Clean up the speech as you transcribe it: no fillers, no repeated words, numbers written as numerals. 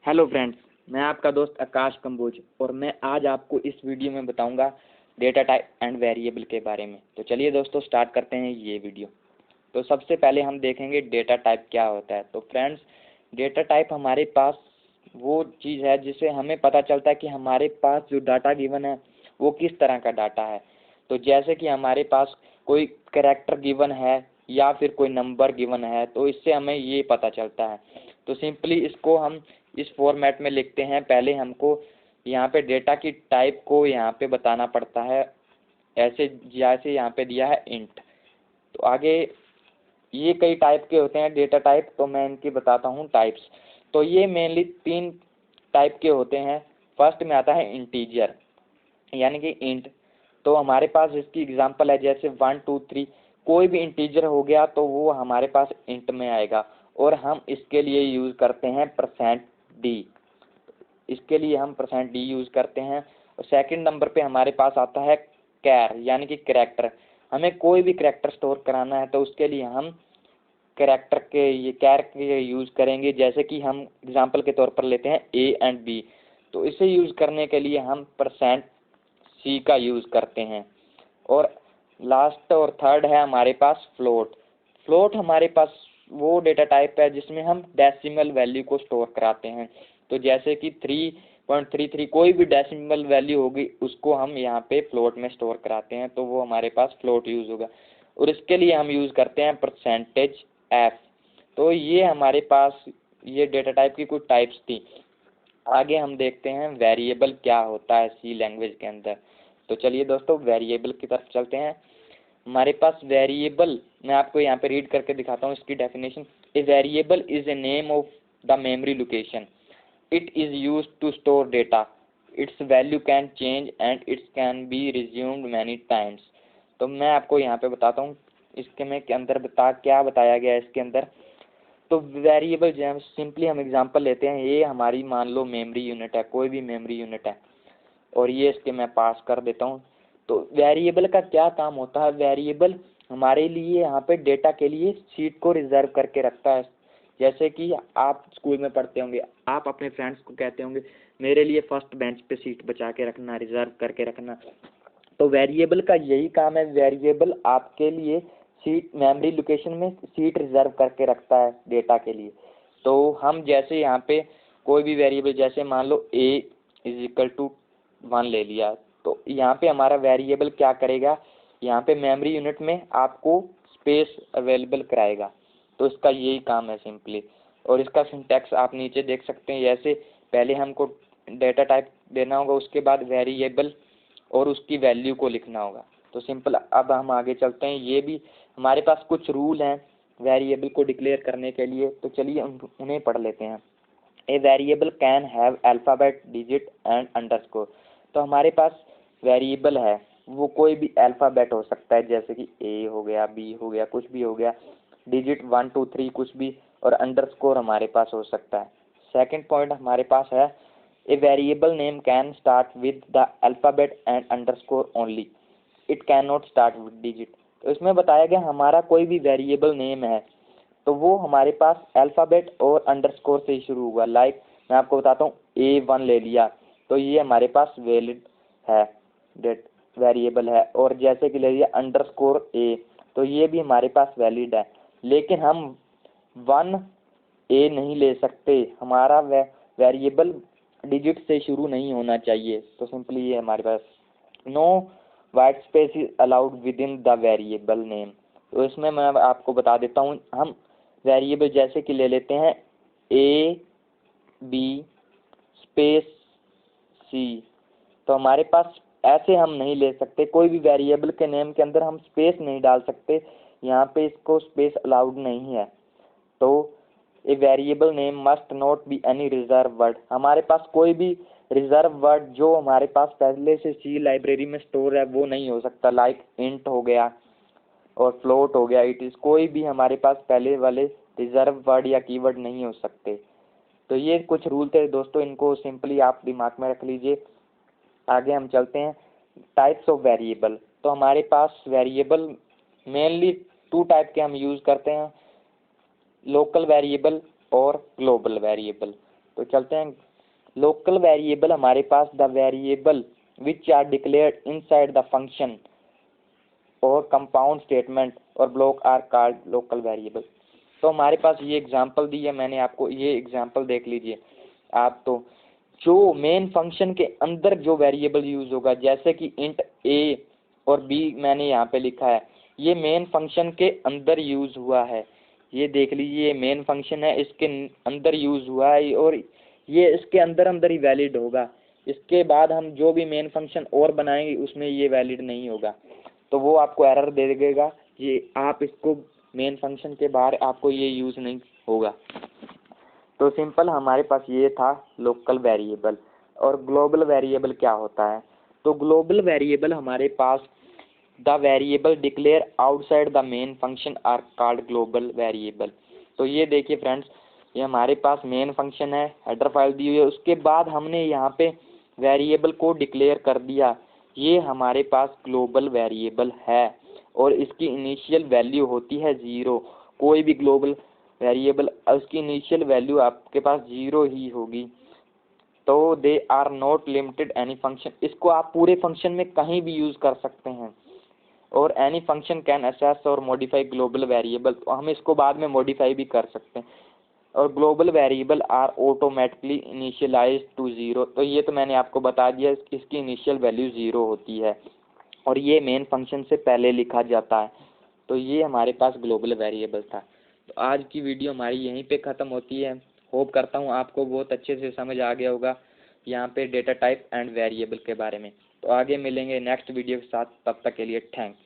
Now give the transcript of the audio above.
Hello friends, मैं आपका दोस्त आकाश कंबोज और मैं आज आपको इस वीडियो में बताऊंगा डेटा टाइप एंड वेरिएबल के बारे में। तो चलिए दोस्तों स्टार्ट करते हैं ये वीडियो। तो सबसे पहले हम देखेंगे डेटा टाइप क्या होता है। तो फ्रेंड्स, डेटा टाइप हमारे पास वो चीज़ है जिससे हमें पता चलता है कि हमारे पास जो डाटा गिवन है वो किस तरह का डाटा है। तो जैसे कि हमारे पास कोई कैरेक्टर गिवन है या फिर कोई नंबर गिवन है, तो इससे हमें ये पता चलता है। तो सिंपली इसको हम इस फॉर्मेट में लिखते हैं। पहले हमको यहाँ पे डेटा की टाइप को यहाँ पे बताना पड़ता है, ऐसे जैसे यहाँ पे दिया है इंट। तो आगे ये कई टाइप के होते हैं डेटा टाइप, तो मैं इनकी बताता हूँ टाइप्स। तो ये मेनली 3 टाइप के होते हैं। फर्स्ट में आता है इंटीजर यानी कि इंट। तो हमारे पास इसकी एग्जांपल है जैसे 1 2 3, कोई भी इंटीजर हो गया तो वो हमारे पास इंट में आएगा और हम इसके लिए यूज़ करते हैं %d। इसके लिए हम %d यूज़ करते हैं। और सेकंड नंबर पे हमारे पास आता है कैर यानी कि कैरेक्टर। हमें कोई भी कैरेक्टर स्टोर कराना है तो उसके लिए हम कैरेक्टर के ये कैर के यूज़ करेंगे। जैसे कि हम एग्जांपल के तौर पर लेते हैं a एंड b, तो इसे यूज़ करने के लिए हम %c का यूज़ करते हैं। और लास्ट और थर्ड है हमारे पास फ्लोट। फ्लोट हमारे पास वो डेटा टाइप है जिसमें हम डेसिमल वैल्यू को स्टोर कराते हैं। तो जैसे कि 3.33 कोई भी डेसिमल वैल्यू होगी उसको हम यहाँ पे फ्लोट में स्टोर कराते हैं, तो वो हमारे पास फ्लोट यूज़ होगा। और इसके लिए हम यूज़ करते हैं %f। तो ये हमारे पास ये डेटा टाइप की कुछ टाइप्स थी। आगे हम देखते हैं वेरिएबल क्या होता है सी लैंग्वेज के अंदर। तो चलिए दोस्तों वेरिएबल की तरफ चलते हैं। हमारे पास वेरिएबल, मैं आपको यहाँ पे रीड करके दिखाता हूँ इसकी definition. A variable is a name of the memory location. It is used to store data. Its value can change and its can be resumed many times. तो मैं आपको यहाँ पे बताता हूँ इसके में के अंदर क्या बताया गया है इसके अंदर। तो वेरिएबल जो है सिंपली हम एग्जांपल लेते हैं, ये हमारी मान लो मेमोरी यूनिट है, कोई भी मेमोरी यूनिट है और ये इसके मैं पास कर देता हूँ। तो वेरिएबल का क्या काम होता है, वेरिएबल हमारे लिए यहाँ पे डेटा के लिए सीट को रिजर्व करके रखता है। जैसे कि आप स्कूल में पढ़ते होंगे, आप अपने फ्रेंड्स को कहते होंगे मेरे लिए फर्स्ट बेंच पे सीट बचा के रखना, रिजर्व करके रखना। तो वेरिएबल का यही काम है, वेरिएबल आपके लिए सीट मेमोरी लोकेशन में सीट रिजर्व करके रखता है डेटा के लिए। तो हम जैसे यहाँ पे कोई भी वेरिएबल जैसे मान लो a = 1 ले लिया, तो यहाँ पे हमारा वेरिएबल क्या करेगा, यहाँ पे मेमोरी यूनिट में आपको स्पेस अवेलेबल कराएगा। तो इसका यही काम है सिंपली। और इसका सिंटैक्स आप नीचे देख सकते हैं। जैसे पहले हमको डेटा टाइप देना होगा, उसके बाद वेरिएबल और उसकी वैल्यू को लिखना होगा। तो सिंपल अब हम आगे चलते हैं। ये भी हमारे पास कुछ रूल हैं वेरिएबल को डिक्लेयर करने के लिए, तो चलिए उन्हें पढ़ लेते हैं। A variable can have alphabet, digit and underscore. तो हमारे पास वेरिएबल है वो कोई भी अल्फ़ाबेट हो सकता है, जैसे कि ए हो गया, बी हो गया, कुछ भी हो गया, डिजिट 1 2 3 कुछ भी, और अंडरस्कोर हमारे पास हो सकता है। सेकंड पॉइंट हमारे पास है a variable name can start with the alphabet and underscore only. It can not start with digit. तो इसमें बताया गया हमारा कोई भी वेरिएबल नेम है तो वो हमारे पास अल्फ़ाबेट और अंडरस्कोर से ही शुरू हुआ। लाइक मैं आपको बताता हूँ A1 ले लिया तो ये हमारे पास वैलिड है, डेट वेरिएबल है। और जैसे कि ले लिया _A, तो ये भी हमारे पास वैलिड है। लेकिन हम 1A नहीं ले सकते, हमारा वेरिएबल डिजिट से शुरू नहीं होना चाहिए। तो सिंपली ये हमारे पास no white space is allowed within the variable name. तो इसमें मैं आपको बता देता हूँ, हम वेरिएबल जैसे कि ले लेते हैं A B स्पेस C, तो हमारे पास ऐसे हम नहीं ले सकते। कोई भी वेरिएबल के नेम के अंदर हम स्पेस नहीं डाल सकते, यहाँ पे इसको स्पेस अलाउड नहीं है। तो a variable name must not be any reserve word. हमारे पास कोई भी रिजर्व वर्ड जो हमारे पास पहले से सी लाइब्रेरी में स्टोर है वो नहीं हो सकता। लाइक इंट हो गया और फ्लोट हो गया, इट इज, कोई भी हमारे पास पहले वाले रिजर्व वर्ड या कीवर्ड नहीं हो सकते। तो ये कुछ रूल थे दोस्तों, इनको सिंपली आप दिमाग में रख लीजिए। आगे हम चलते हैं टाइप्स ऑफ वेरिएबल। तो हमारे पास वेरिएबल मेनली 2 टाइप के हम यूज़ करते हैं, लोकल वेरिएबल और ग्लोबल वेरिएबल। तो चलते हैं। लोकल वेरिएबल हमारे पास the variable which are declared inside the function और कंपाउंड स्टेटमेंट और block are called local variable. तो हमारे पास ये एग्जांपल दी है, मैंने आपको ये एग्जांपल देख लीजिए आप। तो जो मेन फंक्शन के अंदर जो वेरिएबल यूज होगा, जैसे कि इंट ए और बी मैंने यहाँ पे लिखा है, ये मेन फंक्शन के अंदर यूज हुआ है। ये देख लीजिए, ये मेन फंक्शन है, इसके अंदर यूज हुआ है और ये इसके अंदर अंदर ही वैलिड होगा। इसके बाद हम जो भी मेन फंक्शन और बनाएंगे उसमें ये वैलिड नहीं होगा, तो वो आपको एरर दे देगा। ये आप इसको मेन फंक्शन के बाहर आपको ये यूज नहीं होगा। तो सिंपल हमारे पास ये था लोकल वेरिएबल। और ग्लोबल वेरिएबल क्या होता है? तो ग्लोबल वेरिएबल हमारे पास the variable declare outside the main function are called global variable. तो ये देखिए फ्रेंड्स, ये हमारे पास मेन फंक्शन है, हेडर फाइल दी हुई है, उसके बाद हमने यहाँ पे वेरिएबल को डिक्लेयर कर दिया, ये हमारे पास ग्लोबल वेरिएबल है और इसकी इनिशियल वैल्यू होती है 0। कोई भी ग्लोबल वेरिएबल उसकी इनिशियल वैल्यू आपके पास 0 ही होगी। तो they are not limited any function, इसको आप पूरे फंक्शन में कहीं भी यूज कर सकते हैं। और एनी फंक्शन कैन असेस और मॉडिफाई ग्लोबल वेरिएबल, तो हम इसको बाद में मॉडिफाई भी कर सकते हैं। और global variable are automatically initialize to 0, तो ये तो मैंने आपको बता दिया, इसकी इनिशियल वैल्यू 0 होती है और ये मेन फंक्शन से पहले लिखा जाता है। तो ये हमारे पास ग्लोबल वेरिएबल था। तो आज की वीडियो हमारी यहीं पे ख़त्म होती है। होप करता हूँ आपको बहुत अच्छे से समझ आ गया होगा यहाँ पे डेटा टाइप एंड वेरिएबल के बारे में। तो आगे मिलेंगे नेक्स्ट वीडियो के साथ, तब तक के लिए थैंक्स।